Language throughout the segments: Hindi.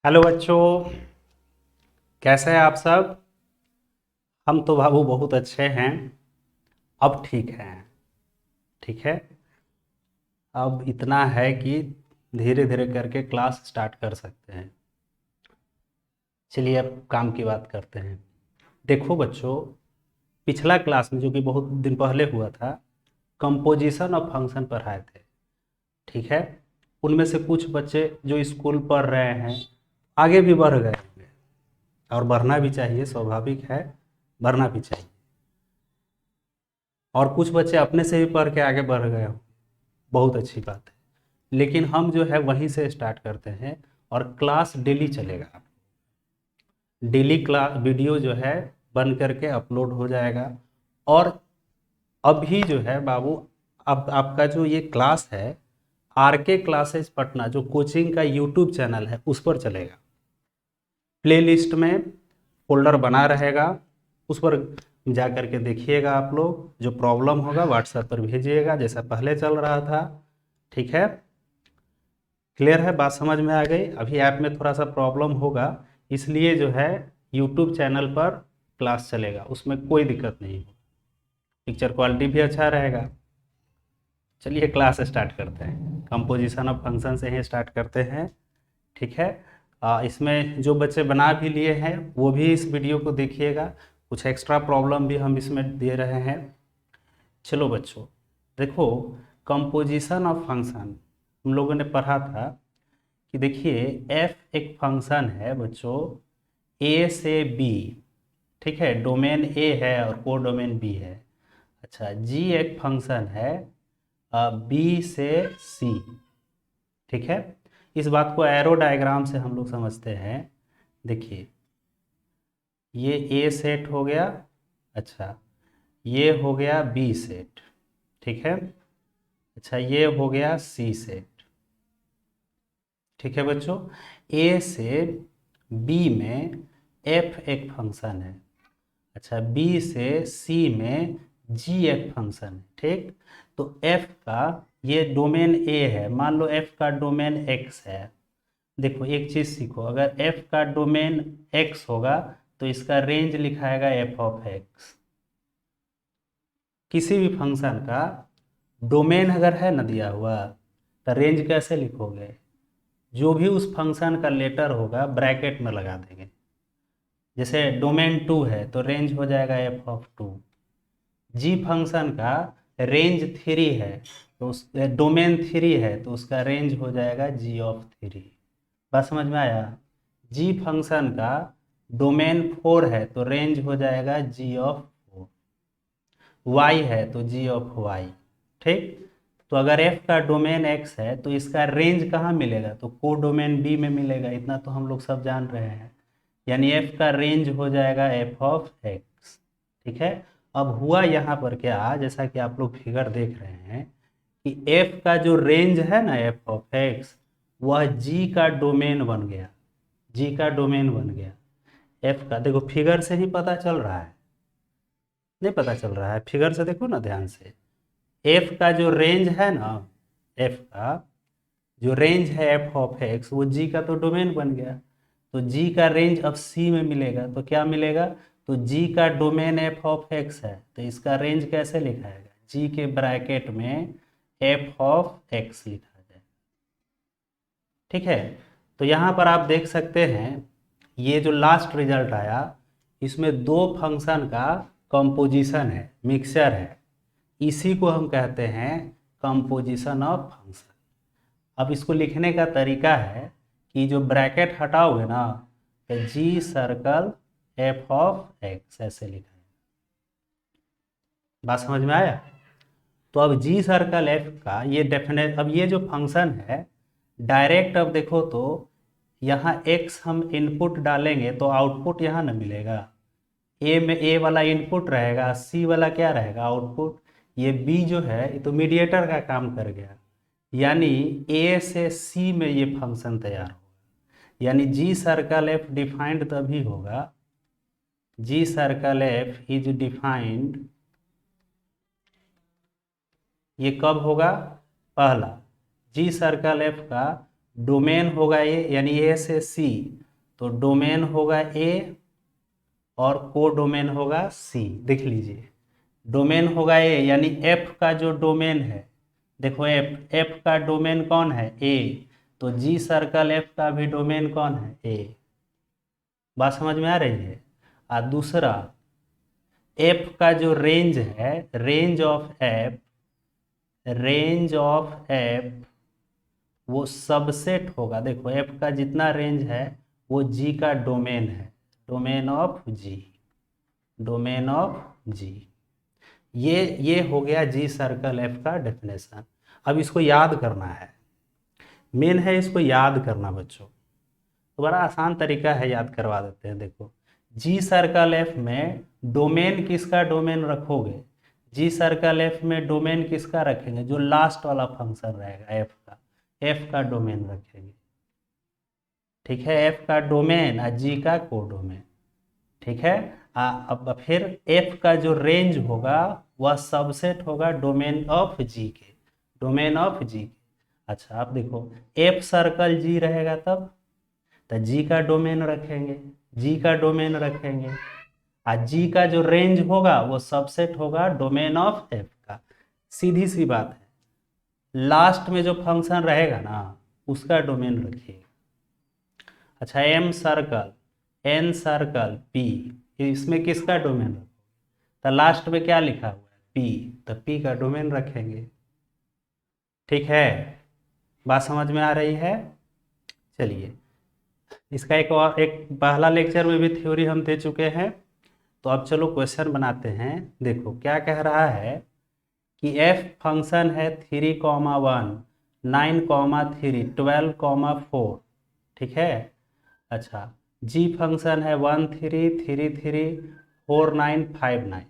हेलो बच्चों, कैसे हैं आप सब। हम तो बाबू बहुत अच्छे हैं। अब ठीक है। ठीक है। अब इतना है कि धीरे धीरे करके क्लास स्टार्ट कर सकते हैं। चलिए अब काम की बात करते हैं। देखो बच्चों, पिछला क्लास में जो कि बहुत दिन पहले हुआ था, कंपोजिशन ऑफ फंक्शन पढ़ाए थे। ठीक है। उनमें से कुछ बच्चे जो स्कूल पढ़ रहे हैं आगे भी बढ़ गए होंगे, और बढ़ना भी चाहिए, स्वाभाविक है, बढ़ना भी चाहिए। और कुछ बच्चे अपने से भी पढ़ के आगे बढ़ गए हो, बहुत अच्छी बात है। लेकिन हम जो है वहीं से स्टार्ट करते हैं, और क्लास डेली चलेगा। डेली क्लास वीडियो जो है बन करके अपलोड हो जाएगा। और अभी जो है बाबू, अब आपका जो ये क्लास है, आर के क्लासेस पटना जो कोचिंग का यूट्यूब चैनल है उस पर चलेगा। प्लेलिस्ट में फोल्डर बना रहेगा, उस पर जा करके देखिएगा। आप लोग जो प्रॉब्लम होगा व्हाट्सएप पर भेजिएगा, जैसा पहले चल रहा था। ठीक है। क्लियर है, बात समझ में आ गई। अभी ऐप में थोड़ा सा प्रॉब्लम होगा, इसलिए जो है यूट्यूब चैनल पर क्लास चलेगा, उसमें कोई दिक्कत नहीं होगी। पिक्चर क्वालिटी भी अच्छा रहेगा। चलिए क्लास स्टार्ट करते हैं। कंपोजिशन ऑफ फंक्शन से ही स्टार्ट करते हैं। ठीक है। इसमें जो बच्चे बना भी लिए हैं वो भी इस वीडियो को देखिएगा। कुछ एक्स्ट्रा प्रॉब्लम भी हम इसमें दे रहे हैं। चलो बच्चों, देखो, कंपोजिशन ऑफ फंक्शन हम लोगों ने पढ़ा था कि देखिए, एफ एक फंक्शन है बच्चों, ए से बी। ठीक है, डोमेन ए है और को डोमेन बी है। अच्छा, जी एक फंक्शन है बी से सी। ठीक है। इस बात को एरो डायग्राम से हम लोग समझते हैं। देखिए, ये ए सेट हो गया। अच्छा, ये हो गया बी सेट। ठीक है। अच्छा, ये हो गया सी सेट। ठीक है बच्चों, ए से बी में एफ एक फंक्शन है। अच्छा, बी से सी में जी एक फंक्शन है। ठीक। तो एफ का ये डोमेन ए है, मान लो एफ का डोमेन एक्स है। देखो एक चीज़ सीखो, अगर एफ का डोमेन एक्स होगा तो इसका रेंज लिखाएगा एफ ऑफ एक्स। किसी भी फंक्शन का डोमेन अगर है ना दिया हुआ, तो रेंज कैसे लिखोगे? जो भी उस फंक्शन का लेटर होगा ब्रैकेट में लगा देंगे। जैसे डोमेन 2 है तो रेंज हो जाएगा एफ ऑफ 2। जी फंक्शन का रेंज 3 है तो उस डोमेन 3 है तो उसका रेंज हो जाएगा जी ऑफ 3। बात समझ में आया? जी फंक्शन का डोमेन 4 है तो रेंज हो जाएगा जी ऑफ 4। वाई है तो जी ऑफ वाई। ठीक। तो अगर एफ का डोमेन एक्स है तो इसका रेंज कहाँ मिलेगा? तो को डोमेन बी में मिलेगा। इतना तो हम लोग सब जान रहे हैं। यानी एफ का रेंज हो जाएगा एफ ऑफ एक्स। ठीक है। अब हुआ यहाँ पर क्या, जैसा कि आप लोग फिगर देख रहे हैं कि एफ का जो रेंज है ना एफ ऑफ एक्स, वह जी का डोमेन बन गया। जी का डोमेन बन गया एफ का। देखो फिगर से ही पता चल रहा है, नहीं पता चल रहा है? फिगर से देखो ना ध्यान से। एफ का जो रेंज है ना, एफ का जो रेंज है एफ ऑफ एक्स, वो जी का तो डोमेन बन गया। तो जी का रेंज अब सी में मिलेगा तो क्या मिलेगा? तो जी का डोमेन एफ ऑफ एक्स है तो इसका रेंज कैसे लिखाएगा? जी के ब्रैकेट में एफ ऑफ एक्स लिखा जाए। ठीक है। तो यहाँ पर आप देख सकते हैं, ये जो लास्ट रिजल्ट आया, इसमें दो फंक्शन का कंपोजिशन है, मिक्सचर है। इसी को हम कहते हैं कंपोजिशन ऑफ फंक्शन। अब इसको लिखने का तरीका है कि जो ब्रैकेट हटाओगे ना, तो जी सर्कल एफ ऑफ एक्स ऐसे लिखा है। बात समझ में आया? तो अब जी सर्कल एफ का ये डेफिनेट, अब ये जो फंक्शन है डायरेक्ट, अब देखो तो यहाँ एक्स हम इनपुट डालेंगे तो आउटपुट यहाँ ना मिलेगा। ए में ए वाला इनपुट रहेगा, सी वाला क्या रहेगा? आउटपुट। ये बी जो है ये तो मीडिएटर का काम कर गया। यानी ए से सी में ये फंक्शन तैयार होगा। यानी जी सर्कल एफ डिफाइंड तभी होगा, जी सर्कल एफ इज डिफाइंड, ये कब होगा? पहला, जी सर्कल एफ का डोमेन होगा ए, यानी ए से सी, तो डोमेन होगा ए और को डोमेन होगा सी। देख लीजिए, डोमेन होगा ए, यानी एफ का जो डोमेन है, देखो एफ, एफ का डोमेन कौन है, ए, तो जी सर्कल एफ का भी डोमेन कौन है, ए। बात समझ में आ रही है। और दूसरा, एफ का जो रेंज है, range of F, range of F वो सबसेट होगा। देखो एफ का जितना रेंज है वो जी का डोमेन है, domain of G, domain of G. ये हो गया जी सर्कल एफ का डेफिनेशन। अब इसको याद करना है, मेन है इसको याद करना बच्चों। तो बड़ा आसान तरीका है, याद करवा देते हैं। देखो जी सर्कल एफ में डोमेन किसका डोमेन रखोगे, जी सर्कल एफ में डोमेन किसका रखेंगे, जो लास्ट वाला फंक्शन रहेगा एफ का, एफ का डोमेन रखेंगे। ठीक है, एफ का डोमेन और जी का कोडोमेन। ठीक है, अब फिर एफ का जो रेंज होगा वह सबसेट होगा डोमेन ऑफ जी के, डोमेन ऑफ जी के। अच्छा आप देखो, एफ सर्कल जी रहेगा तब, तो जी का डोमेन रखेंगे, जी का डोमेन रखेंगे, और जी का जो रेंज होगा वो सबसेट होगा डोमेन ऑफ एफ का। सीधी सी बात है, लास्ट में जो फंक्शन रहेगा ना उसका डोमेन रखिए। अच्छा M circle, N circle P, इसमें किसका डोमेन रखो, तो लास्ट में क्या लिखा हुआ है, पी, तो पी का डोमेन रखेंगे। ठीक है, बात समझ में आ रही है। चलिए, इसका एक और, एक पहला लेक्चर में भी थ्योरी हम दे चुके हैं। तो अब चलो क्वेश्चन बनाते हैं। देखो क्या कह रहा है कि एफ फंक्शन है 3,1, 9,3, 12,4। ठीक है, अच्छा जी फंक्शन है 1,3,3,3,4,9,5,9।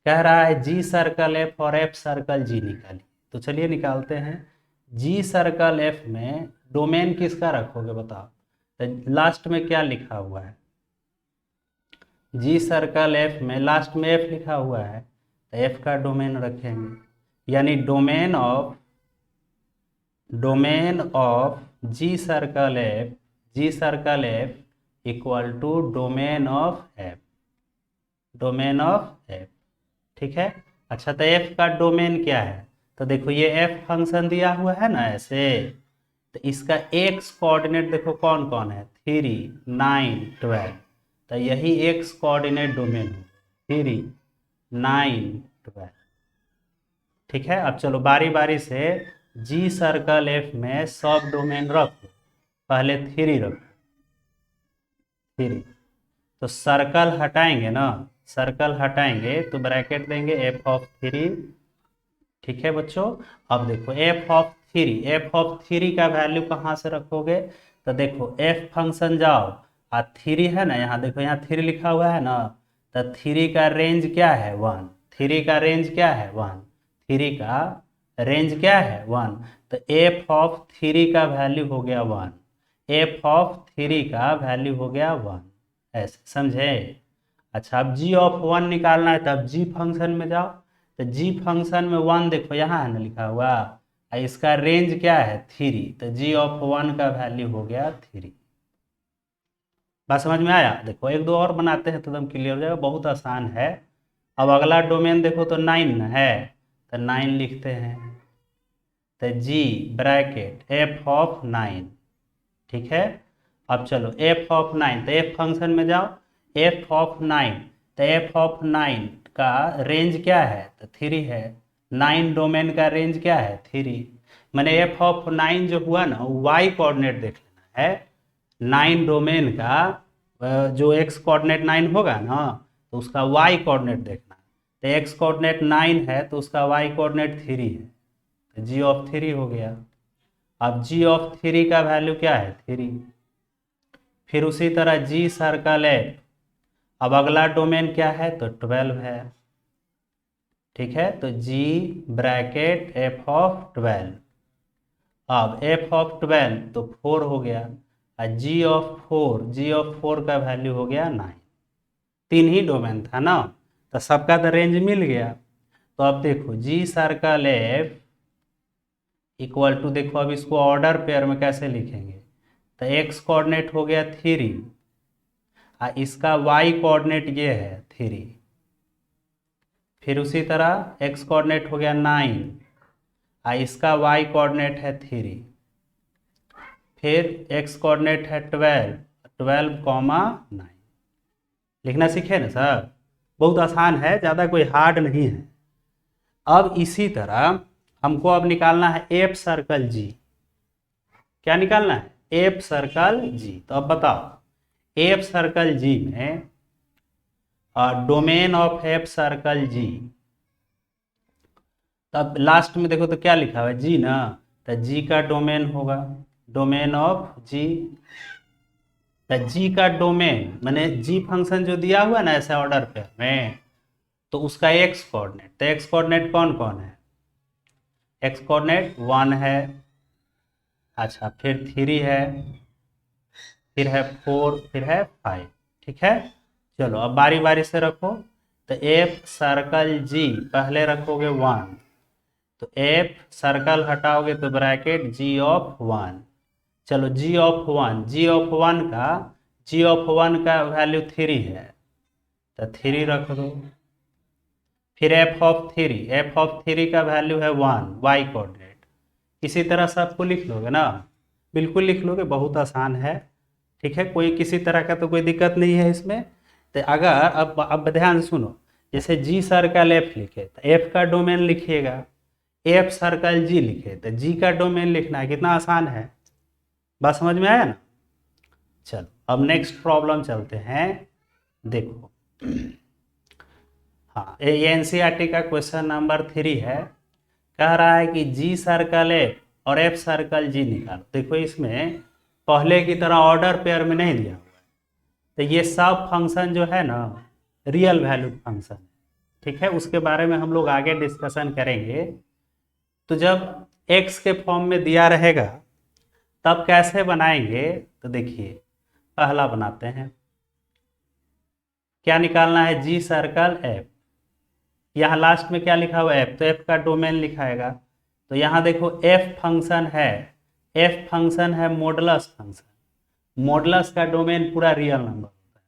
कह रहा है जी सर्कल एफ और एफ सर्कल जी निकालिए। तो चलिए निकालते हैं। जी सर्कल एफ में डोमेन किसका रखोगे बताओ, तो लास्ट में क्या लिखा हुआ है, जी सर्कल एफ में लास्ट में एफ लिखा हुआ है, तो एफ का डोमेन रखेंगे, यानी domain of G circle F, G circle F equal to domain of F, domain of F. ठीक है, अच्छा तो एफ का डोमेन क्या है, तो देखो ये एफ फंक्शन दिया हुआ है ना ऐसे, तो इसका एक्स कोऑर्डिनेट देखो कौन कौन है, 3, 9, 12, तो यही एक्स कोऑर्डिनेट डोमेन हो, 3, 9, 12। ठीक है, अब चलो बारी बारी से जी सर्कल एफ में सब डोमेन रखो। पहले 3 रखो, 3, तो सर्कल हटाएंगे ना, सर्कल हटाएंगे तो ब्रैकेट देंगे एफ ऑफ 3। ठीक है बच्चों, अब देखो एफ ऑफ 3, एफ ऑफ 3 का वैल्यू कहाँ से रखोगे, तो देखो एफ फंक्शन जाओ, और 3 है ना, यहाँ देखो यहाँ 3 लिखा हुआ है ना, तो 3 का रेंज क्या है 1, 3 का रेंज क्या है 1, 3 का रेंज क्या है 1, तो एफ ऑफ 3 का वैल्यू हो गया 1, एफ ऑफ 3 का वैल्यू हो गया 1। ऐसे समझे। अच्छा अब जी ऑफ 1 निकालना है, तब जी फंक्शन में जाओ, तो जी फंक्शन में 1 देखो यहाँ है ना लिखा हुआ, और इसका रेंज क्या है 3, तो जी ऑफ 1 का वैल्यू हो गया 3। बात समझ में आया। देखो एक दो और बनाते हैं तो एकदम क्लियर हो जाएगा, बहुत आसान है। अब अगला डोमेन देखो तो 9 है, तो 9 लिखते हैं, तो जी ब्रैकेट एफ ऑफ 9। ठीक है, अब चलो एफ ऑफ 9, तो एफ फंक्शन में जाओ, एफ ऑफ 9, तो एफ ऑफ 9 का रेंज क्या है, तो 3 है, 9 डोमेन का रेंज क्या है 3, मैंने एफ ऑफ 9 जो हुआ ना वाई कोऑर्डिनेट देख लेना है, 9 डोमेन का जो एक्स कोऑर्डिनेट 9 होगा ना, तो उसका वाई कोऑर्डिनेट देखना है, तो एक्स कोऑर्डिनेट 9 है तो उसका वाई कोऑर्डिनेट 3 है, तो जी ऑफ 3 हो गया। अब जी ऑफ 3 का वैल्यू क्या है 3, फिर उसी तरह जी सर्कल एफ, अब अगला डोमेन क्या है तो 12 है। ठीक है, तो जी ब्रैकेट एफ ऑफ 12, अब एफ ऑफ 12 तो 4 हो गया, और जी ऑफ 4, जी ऑफ 4 का वैल्यू हो गया 9। 3 ही डोमेन था ना, तो सबका तो रेंज मिल गया। तो अब देखो जी सर्कल एफ इक्वल टू, देखो अब इसको ऑर्डर पेयर में कैसे लिखेंगे, तो एक्स कोऑर्डिनेट हो गया 3 और इसका वाई कोऑर्डिनेट ये है 3, फिर उसी तरह एक्स कोऑर्डिनेट हो गया 9 और इसका वाई कोऑर्डिनेट है 3, फिर एक्स कोऑर्डिनेट है 12 लिखना सीखे ना सर, बहुत आसान है, ज़्यादा कोई हार्ड नहीं है। अब इसी तरह हमको अब निकालना है एफ सर्कल जी। क्या निकालना है? एफ सर्कल जी। तो अब बताओ एफ सर्कल जी में डोमेन ऑफ एफ सर्कल जी, तब लास्ट में देखो तो क्या लिखा हुआ है जी ना, तो जी का डोमेन होगा, डोमेन ऑफ जी, तो जी का डोमेन मैंने जी फंक्शन जो दिया हुआ ना ऐसे ऑर्डर पे में, तो उसका एक्स कोऑर्डिनेट, तो एक्स कोऑर्डिनेट कौन कौन है? एक्स कोऑर्डिनेट 1 है, अच्छा फिर 3 है, फिर है 4, फिर है 5, ठीक है। चलो अब बारी बारी से रखो, तो एफ सर्कल जी पहले रखोगे 1, तो एफ सर्कल हटाओगे तो ब्रैकेट जी ऑफ 1, चलो G of 1, ji of one का वैल्यू 3 है, तो 3 रख दो, फिर एफ ऑफ थ्री का वैल्यू है 1 वाई कोऑर्डिनेट, इसी तरह से आपको लिख लोगे ना, बिल्कुल लिख लोगे, बहुत आसान है, ठीक है, कोई किसी तरह का तो कोई दिक्कत नहीं है इसमें। तो अगर अब ध्यान सुनो, जैसे जी सर्कल एफ लिखे तो एफ का डोमेन लिखिएगा, एफ सर्कल जी लिखे तो जी का डोमेन लिखना है, कितना आसान है, बात समझ में आया ना। चलो अब नेक्स्ट प्रॉब्लम चलते हैं, देखो हाँ ये एनसीईआरटी का क्वेश्चन नंबर 3 है, कह रहा है कि जी सर्कल एफ और एफ सर्कल जी निकालो। देखो इसमें पहले की तरह ऑर्डर पेयर में नहीं दिया हुआ है, तो ये सब फंक्शन जो है ना रियल वैल्यूड फंक्शन है, ठीक है, उसके बारे में हम लोग आगे डिस्कशन करेंगे। तो जब एक्स के फॉर्म में दिया रहेगा तब कैसे बनाएंगे, तो देखिए पहला बनाते हैं, क्या निकालना है, जी सर्कल एफ, यहाँ लास्ट में क्या लिखा हुआ है एफ, तो एफ का डोमेन लिखाएगा, तो यहाँ देखो एफ फंक्शन है, एफ फंक्शन है मॉडुलस फंक्शन, मॉडुलस का डोमेन पूरा रियल नंबर होता है,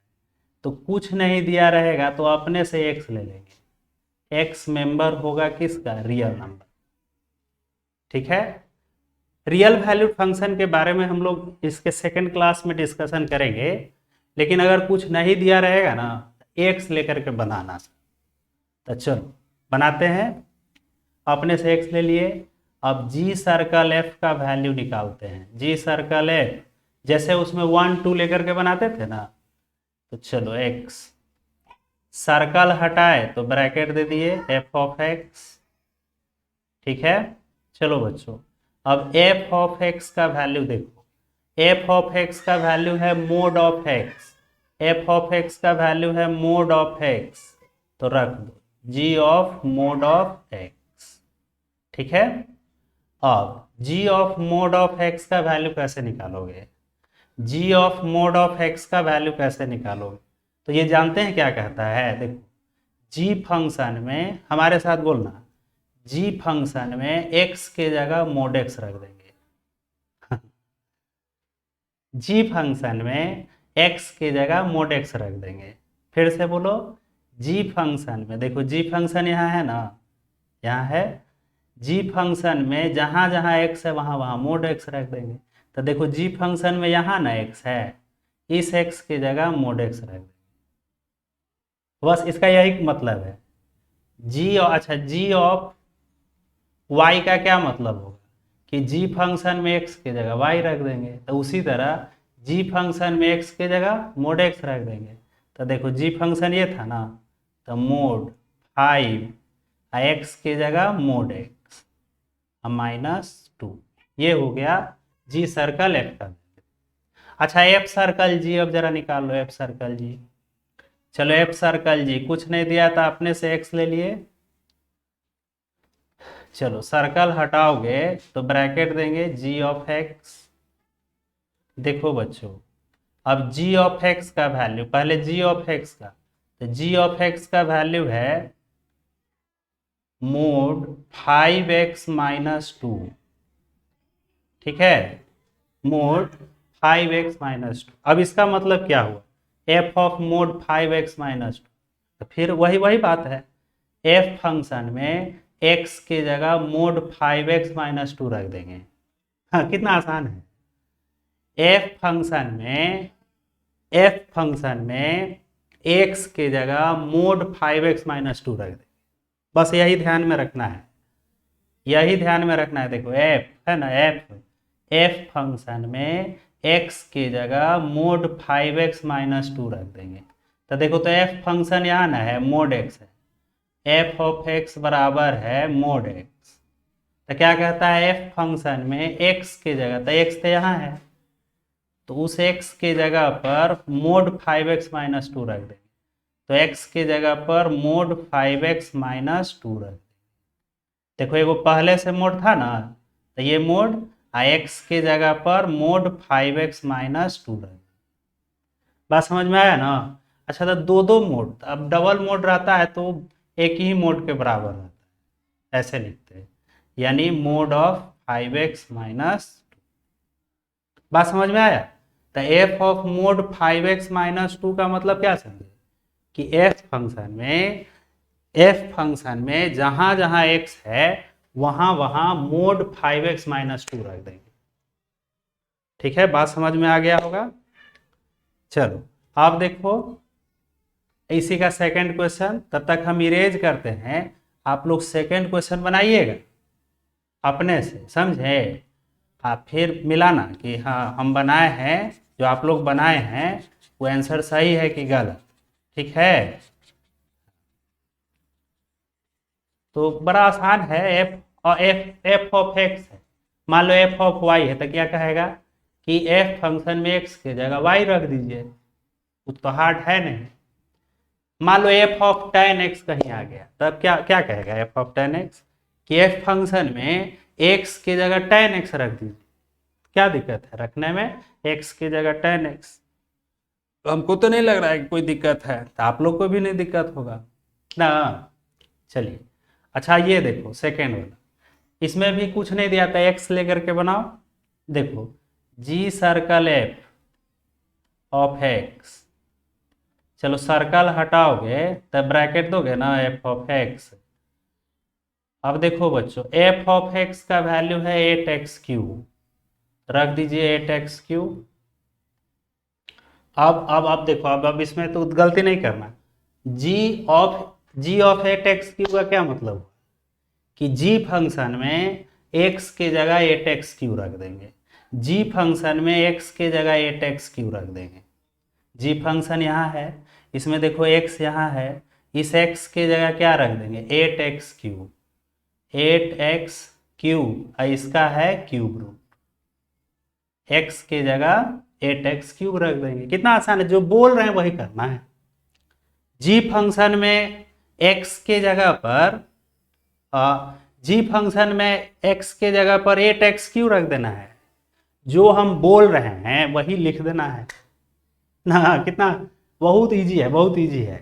तो कुछ नहीं दिया रहेगा तो अपने से एक्स ले लेंगे, एक्स मेंबर होगा किसका, रियल नंबर, ठीक है। रियल वैल्यूड फंक्शन के बारे में हम लोग इसके सेकंड क्लास में डिस्कशन करेंगे, लेकिन अगर कुछ नहीं दिया रहेगा ना एक्स लेकर के बनाना। तो चलो बनाते हैं, अपने से एक्स ले लिए, अब जी सर्कल एफ का वैल्यू निकालते हैं, जी सर्कल एफ जैसे उसमें 1 2 लेकर के बनाते थे ना, तो चलो एक्स सर्कल हटाए तो ब्रैकेट दे दिए एफ ऑफ एक्स, ठीक है। चलो बच्चों अब एफ ऑफ एक्स का वैल्यू देखो, एफ ऑफ एक्स का वैल्यू है mode of x, F of X का वैल्यू है मोड ऑफ एक्स, तो रख दो जी ऑफ मोड ऑफ एक्स, ठीक है। अब जी ऑफ मोड ऑफ एक्स का वैल्यू कैसे निकालोगे, जी ऑफ मोड ऑफ एक्स का वैल्यू कैसे निकालोगे, तो ये जानते हैं क्या कहता है, देखो जी फंक्शन में, हमारे साथ बोलना, जी फंक्शन में एक्स के जगह मोड एक्स रख देंगे जी फंक्शन में एक्स के जगह मोड एक्स रख देंगे, फिर से बोलो, जी फंक्शन में, देखो जी फंक्शन यहाँ है ना, यहाँ है, जी फंक्शन में जहाँ जहाँ एक्स है वहाँ वहाँ मोड एक्स रख देंगे, तो देखो जी फंक्शन में यहाँ ना एक्स है, इस एक्स की जगह मोड एक्स रख देंगे, बस इसका यही मतलब है। जी अच्छा जी ऑफ वाई का क्या मतलब होगा कि जी फंक्शन में एक्स की जगह वाई रख देंगे, तो उसी तरह जी फंक्शन में एक्स की जगह मोड एक्स रख देंगे, तो देखो जी फंक्शन ये था ना, तो मोड 5 एक्स की जगह मोड एक्स -2, ये हो गया जी सर्कल एफ का। अच्छा एफ सर्कल जी अब जरा निकाल लो, एफ सर्कल जी, चलो एफ सर्कल जी कुछ नहीं दिया था, अपने से एक्स ले लिए, चलो सर्कल हटाओगे तो ब्रैकेट देंगे जी ऑफ एक्स, देखो बच्चों अब जी ऑफ एक्स का वैल्यू, पहले जी ऑफ एक्स का, तो जी ऑफ एक्स का वैल्यू है मोड 5x -2, ठीक है, मोड 5x-2। अब इसका मतलब क्या हुआ, एफ ऑफ मोड 5x-2, तो फिर वही वही बात है, एफ फंक्शन में x की जगह मोड 5x-2 रख देंगे। हाँ, कितना आसान है। एफ फंक्शन में x की जगह मोड 5x-2 रख देंगे। बस यही ध्यान में रखना है, यही ध्यान में रखना है। देखो एफ है ना, एफ फंक्शन में x की जगह मोड 5x-2 रख देंगे। तो देखो, तो एफ फंक्शन यहाँ ना है, मोड x है, एफ ऑफ x बराबर है मोड x। तो क्या कहता है, एफ फंक्शन में x की जगह, तो x तो यहाँ है, तो उस x की जगह पर मोड 5x-2 रख देंगे। तो x की जगह पर मोड 5x-2 रख देंगे। देखो एगो पहले से मोड था ना, तो ये मोड x की जगह पर मोड 5x-2 रख देंगे। बात समझ में आया ना। अच्छा, तो दो दो मोड, अब डबल मोड रहता है तो एक ही मोड के बराबर रहता है, ऐसे लिखते हैं, यानी मोड ऑफ 5x-2। बात समझ में आया। तो एफ ऑफ मोड 5x-2 का मतलब क्या समझे, कि एफ फंक्शन में जहां जहां x है वहां वहां मोड 5x-2 रख देंगे। ठीक है, बात समझ में आ गया होगा। चलो आप देखो इसी का सेकंड क्वेश्चन, तब तक हम इरेज करते हैं, आप लोग सेकंड क्वेश्चन बनाइएगा अपने से, समझे। आप फिर मिलाना कि हाँ हम बनाए हैं, जो आप लोग बनाए हैं वो आंसर सही है कि गलत। ठीक है, तो बड़ा आसान है। एफ ऑफ एक्स है, मान लो एफ ऑफ वाई है, तो क्या कहेगा कि एफ फंक्शन में एक्स की जगह वाई रख दीजिए, वो तो हार्ड है नहीं। मान लो एफ ऑफ टेन एक्स कहीं आ गया, तब क्या क्या कहेगा एफ ऑफ टेन एक्स, कि एफ फंक्शन में एक्स की जगह टेन एक्स रख दीजिए। क्या दिक्कत है रखने में, एक्स की जगह टेन एक्स। हमको तो नहीं लग रहा है कि कोई दिक्कत है, तो आप लोग को भी नहीं दिक्कत होगा ना। चलिए, अच्छा ये देखो सेकेंड वाला, इसमें भी कुछ नहीं दिया था, एक्स लेकर के बनाओ। देखो जी सर्कल एफ ऑफ एक्स, चलो सर्कल हटाओगे तब ब्रैकेट दोगे ना, एफ ऑफ एक्स। अब देखो बच्चों, एफ ऑफ एक्स का वैल्यू है 8x3, रख दीजिए 8x3। अब देखो, अब इसमें तो गलती नहीं करना। जी ऑफ 8x3 का क्या मतलब हुआ, कि जी फंक्शन में x की जगह 8x3 रख देंगे, जी फंक्शन में x की जगह 8x3 रख देंगे। जी फंक्शन यहाँ है, इसमें देखो x यहाँ है, इस x की जगह क्या रख देंगे, 8x3, 8x3, इसका है क्यूब रूट, x की जगह 8x3 रख देंगे। कितना आसान है, जो बोल रहे हैं वही करना है। जी फंक्शन में x के जगह पर जी फंक्शन में x के जगह पर 8x3 रख देना है, जो हम बोल रहे हैं वही लिख देना है ना। कितना बहुत इजी है, बहुत इजी है।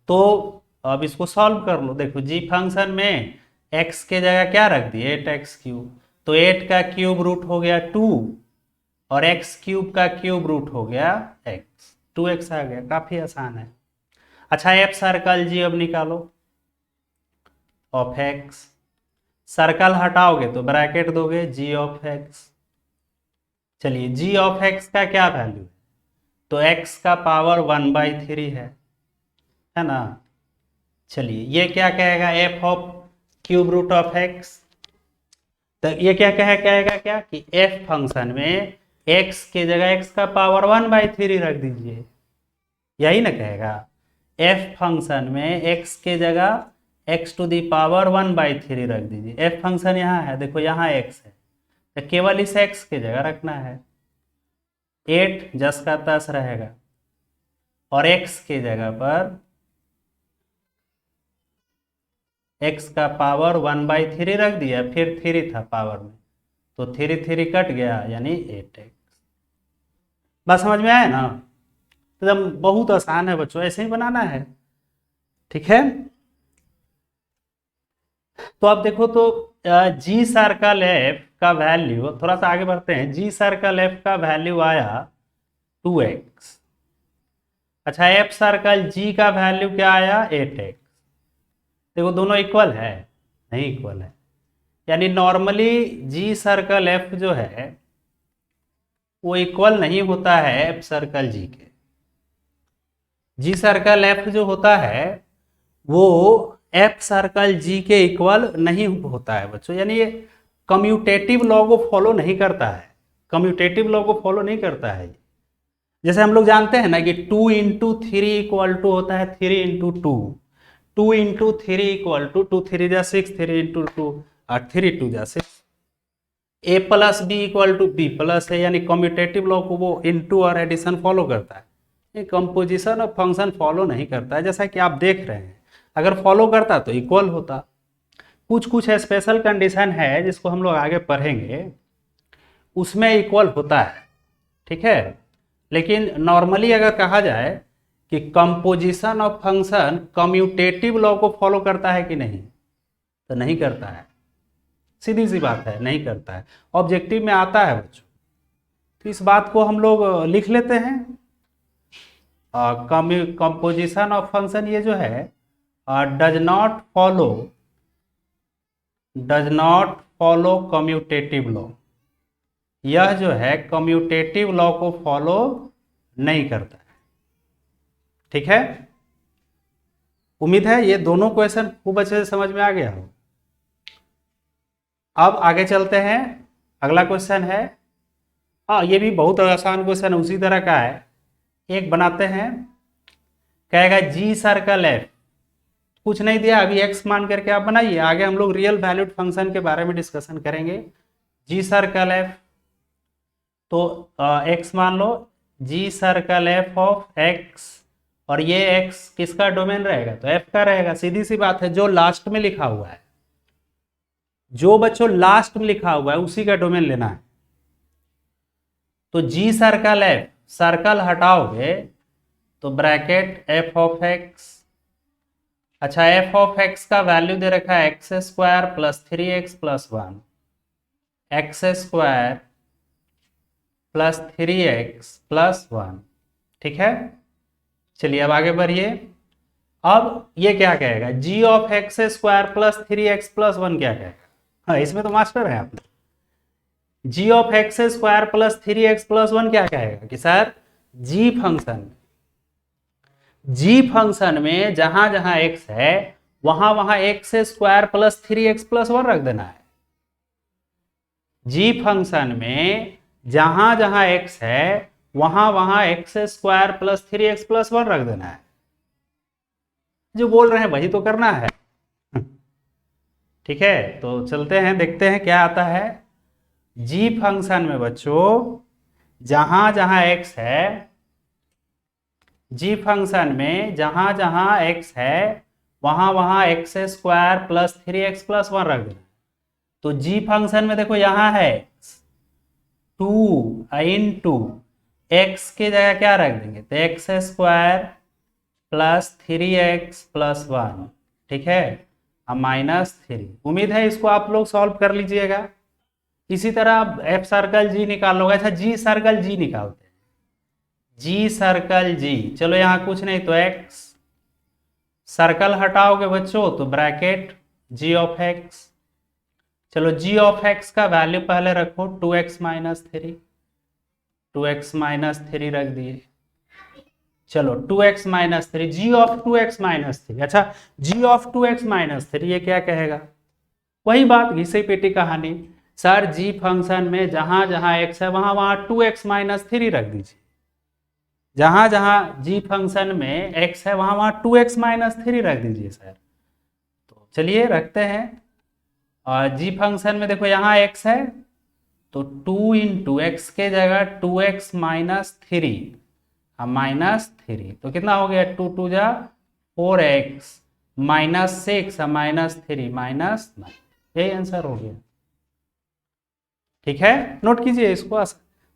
तो अब इसको सॉल्व कर लो। देखो जी फंक्शन में x के जगह क्या रख दिए, 8x3, तो 8 का क्यूब रूट हो गया 2, और x³ का क्यूब रूट हो गया x, 2x आ गया। काफी आसान है। अच्छा, एफ सर्कल जी अब निकालो ऑफ एक्स, सर्कल हटाओगे तो ब्रैकेट दोगे जी ऑफ एक्स। चलिए जी ऑफ एक्स का क्या वैल्यू है, तो x का पावर 1/3 है ना। चलिए ये क्या कहेगा, F of cube root of X, तो ये क्या कहेगा क्या, कि एफ फंक्शन में x की जगह x का पावर 1/3 रख दीजिए, यही ना कहेगा। एफ फंक्शन में x की जगह x टू दी पावर 1/3 रख दीजिए। एफ फंक्शन यहाँ है, देखो यहाँ x है, तो केवल इस x की जगह रखना है, 8 जस का तस रहेगा, और x की जगह पर x का पावर 1/3 रख दिया, फिर 3 था पावर में, तो 3 कट गया, यानी 8x। बस समझ में आया ना, एकदम बहुत आसान है बच्चों, ऐसे ही बनाना है। ठीक है, तो अब देखो, तो जी सर्कल एफ का वैल्यू, थोड़ा सा आगे बढ़ते हैं, जी सर्कल एफ का वैल्यू आया 2x। अच्छा, एफ सर्कल जी का वैल्यू क्या आया 8x। देखो दोनों इक्वल है, नहीं इक्वल है, यानी नॉर्मली जी सर्कल एफ जो है वो इक्वल नहीं होता है एफ सर्कल जी के। जी सर्कल एफ जो होता है वो एफ सर्कल जी के इक्वल नहीं होता है बच्चों, यानी ये कम्यूटेटिव लॉ को फॉलो नहीं करता है, कम्यूटेटिव लॉ को फॉलो नहीं करता है। जैसे हम लोग जानते हैं ना कि 2 इंटू थ्री इक्वल टू होता है 3 into two, 2 into three equal to 2 3 जा 6, 3 इंटू टू और 3 2 जा 6। A plus b equal to b plus है, यानी कम्यूटेटिव लॉ को वो इनटू और एडिशन फॉलो करता है, ये कंपोजिशन और फंक्शन फॉलो नहीं करता है। जैसा कि आप देख रहे हैं, अगर फॉलो करता तो इक्वल होता। कुछ कुछ स्पेशल कंडीशन है जिसको हम लोग आगे पढ़ेंगे, उसमें इक्वल होता है, ठीक है। लेकिन नॉर्मली अगर कहा जाए कि composition of function commutative law को फॉलो करता है कि नहीं, तो नहीं करता है, सीधी सी बात है, नहीं करता है। ऑब्जेक्टिव में आता है बच्चों, तो इस बात को हम लोग लिख लेते हैं। कंपोजिशन ऑफ फंक्शन ये जो है does not follow commutative law, यह जो है कम्यूटेटिव लॉ को फॉलो नहीं करता है, ठीक है। उम्मीद है ये दोनों क्वेश्चन खूब अच्छे से समझ में आ गया हो। अब आगे चलते हैं, अगला क्वेश्चन है, ये भी बहुत आसान क्वेश्चन उसी तरह का है। एक बनाते हैं, कहेगा जी सर्कल एफ, कुछ नहीं दिया अभी, एक्स मान करके आप बनाइए, आगे हम लोग रियल वैल्यूड फंक्शन के बारे में डिस्कशन करेंगे। जी सर्कल एफ, तो एक्स मान लो, जी सर्कल एफ ऑफ एक्स, और ये एक्स किसका डोमेन रहेगा, तो एफ का रहेगा। सीधी सी बात है, जो लास्ट में लिखा हुआ है, जो बच्चों लास्ट में लिखा हुआ है उसी का डोमेन लेना है। तो जी सर्कल एफ, सर्कल हटाओगे तो ब्रैकेट एफ ऑफ एक्स। अच्छा, एफ ऑफ एक्स का वैल्यू दे रखा है x square plus 3x plus 1, x square plus 3x plus 1, ठीक है। चलिए अब आगे बढ़िए। अब ये क्या कहेगा, g of x square plus 3x plus 1 क्या कहेगा, हाँ इसमें तो मास्टर है आप। G of x square plus 3x plus 1 क्या कहेगा कि सर जी फंक्शन में जहां जहां x है वहां वहां x square plus 3x plus 1 रख देना है। जी फंक्शन में जहां जहां x है वहां वहां x square plus 3x plus 1 रख देना है। जो बोल रहे हैं वही तो करना है, ठीक है। तो चलते हैं, देखते हैं क्या आता है। जी फंक्शन में बच्चों जहां जहां x है, जी फंक्शन में जहां जहां x है वहां वहां x square plus 3x plus 1 रख देना। तो जी फंक्शन में देखो यहां है 2 इंटू एक्स की जगह क्या रख देंगे, तो x square plus 3x plus 1, ठीक है, अब -3। उम्मीद है इसको आप लोग सॉल्व कर लीजिएगा। इसी तरह एफ सर्कल जी निकाल लोगे। अच्छा, जी सर्कल जी निकालते हैं, जी सर्कल जी, चलो यहाँ कुछ नहीं तो एक्स, सर्कल हटाओगे बच्चों तो ब्रैकेट जी ऑफ एक्स। चलो जी ऑफ एक्स का वैल्यू पहले रखो 2x माइनस 3, 2x माइनस 3 रख दिए। चलो 2x minus 3, ji of 2x minus 3। अच्छा, जी ऑफ 2x माइनस 3 ये क्या कहेगा, वही बात घिसे पेटी कहानी, सर जी फंक्शन में जहां जहां x है वहां वहां 2x माइनस 3 रख दीजिए। जहां जहां जी फंक्शन में x है वहां वहां 2x माइनस 3 रख दीजिए सर। तो चलिए रखते हैं, और जी फंक्शन में देखो यहाँ x है तो 2 इंटू एक्स के जगह 2x माइनस 3, -3, तो कितना हो गया, 2 2 जा 4x -6 -3 -9, यही आंसर हो गया, ठीक है। नोट कीजिए इसको,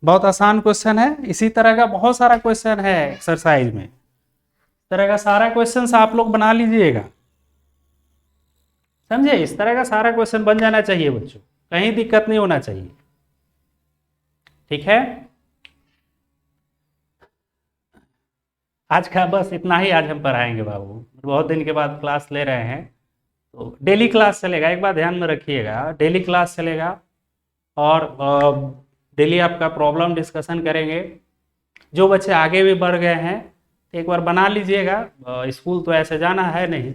बहुत आसान क्वेश्चन है। इसी तरह का बहुत सारा क्वेश्चन है एक्सरसाइज में, इस तरह का सारा क्वेश्चन आप लोग बना लीजिएगा, समझे। इस तरह का सारा क्वेश्चन बन जाना चाहिए बच्चों। कहीं दिक्कत नहीं होना चाहिए, ठीक है। आज का बस इतना ही आज हम पढ़ाएंगे बाबू, बहुत दिन के बाद क्लास ले रहे हैं, तो डेली क्लास चलेगा, एक बात ध्यान में रखिएगा, डेली क्लास चलेगा और डेली आपका प्रॉब्लम डिस्कशन करेंगे। जो बच्चे आगे भी बढ़ गए हैं एक बार बना लीजिएगा, स्कूल तो ऐसे जाना है नहीं,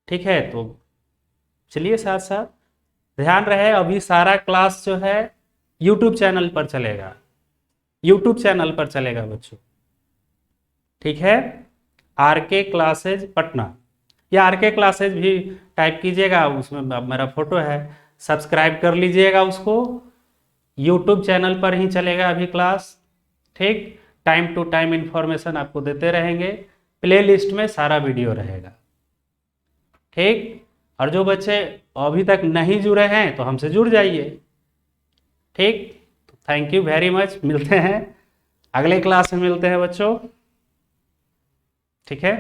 ठीक है। तो चलिए साथ साथ ध्यान रहे, अभी सारा क्लास जो है यूट्यूब चैनल पर चलेगा, यूट्यूब चैनल पर चलेगा बच्चों, ठीक है। आर के क्लासेज पटना, या आर के क्लासेज भी टाइप कीजिएगा, उसमें मेरा फोटो है, सब्सक्राइब कर लीजिएगा उसको, यूट्यूब चैनल पर ही चलेगा अभी क्लास, ठीक। टाइम टू टाइम इंफॉर्मेशन आपको देते रहेंगे, प्ले लिस्ट में सारा वीडियो रहेगा, ठीक। और जो बच्चे अभी तक नहीं जुड़े हैं तो हमसे जुड़ जाइए, ठीक। थैंक यू वेरी मच, मिलते हैं अगले क्लास में, मिलते हैं बच्चों, ठीक है।